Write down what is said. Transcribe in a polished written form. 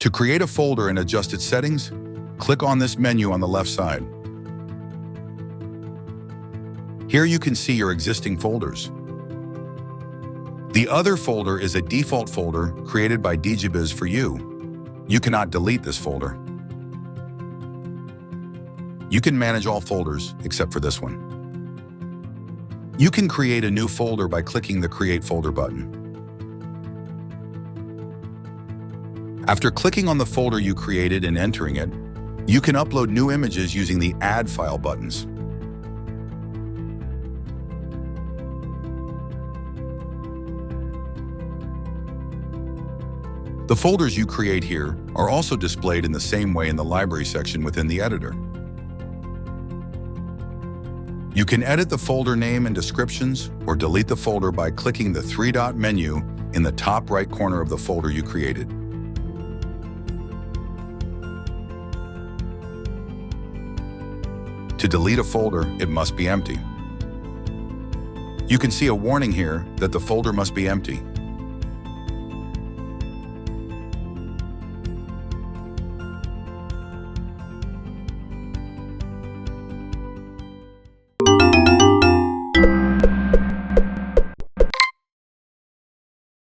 To create a folder and adjust its settings, click on this menu on the left side. Here you can see your existing folders. The other folder is a default folder created by Dijibiz for you. You cannot delete this folder. You can manage all folders except for this one. You can create a new folder by clicking the Create Folder button. After clicking on the folder you created and entering it, you can upload new images using the Add File buttons. The folders you create here are also displayed in the same way in the library section within the editor. You can edit the folder name and descriptions or delete the folder by clicking the three-dot menu in the top right corner of the folder you created. To delete a folder, it must be empty. You can see a warning here that the folder must be empty.